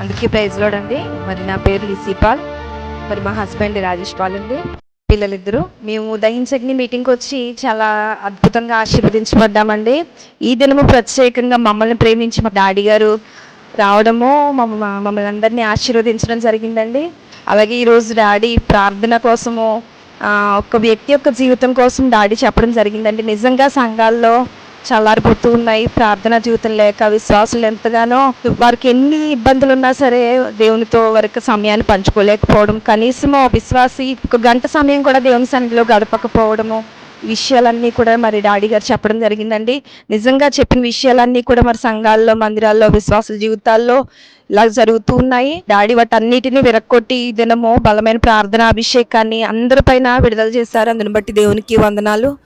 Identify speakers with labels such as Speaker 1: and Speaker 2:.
Speaker 1: అందుకే praise lord అండి. మరి నా పేరు లిసిపాల్. మరి మా హస్బెండ్ రాజేష్ పాల్ అండి. పిల్లలిద్దరు. మేము దహించగ్ని మీటింగ్కి వచ్చి చాలా అద్భుతంగా ఆశీర్వదించబడ్డామండి. ఈ దినము ప్రత్యేకంగా మమ్మల్ని ప్రేమించి మా డాడీ గారు రావడము మమ్మల్ని అందరినీ ఆశీర్వదించడం జరిగిందండి. అలాగే ఈరోజు డాడీ ప్రార్థన కోసము ఒక వ్యక్తి యొక్క జీవితం కోసం డాడీ చెప్పడం జరిగిందండి. నిజంగా సంఘాల్లో చల్లారిపోతూ ఉన్నాయి. ప్రార్థనా జీవితం లేక విశ్వాసులు ఎంతగానో వారికి ఎన్ని ఇబ్బందులు ఉన్నా సరే దేవునితో వరకు సమయాన్ని పంచుకోలేకపోవడం, కనీసము విశ్వాసి ఒక గంట సమయం కూడా దేవుని సన్నిధిలో గడపకపోవడము, విషయాలన్నీ కూడా మరి డాడీ గారు చెప్పడం జరిగిందండి. నిజంగా చెప్పిన విషయాలన్నీ కూడా మరి సంఘాల్లో, మందిరాల్లో, విశ్వాసుల జీవితాల్లో ఇలా జరుగుతూ ఉన్నాయి. డాడీ వాటన్నిటిని విరక్కొట్టి ఈ దినము బలమైన ప్రార్థన అభిషేకాన్ని అందరిపైన విడుదల చేశారు. అందుని బట్టి దేవునికి వందనాలు.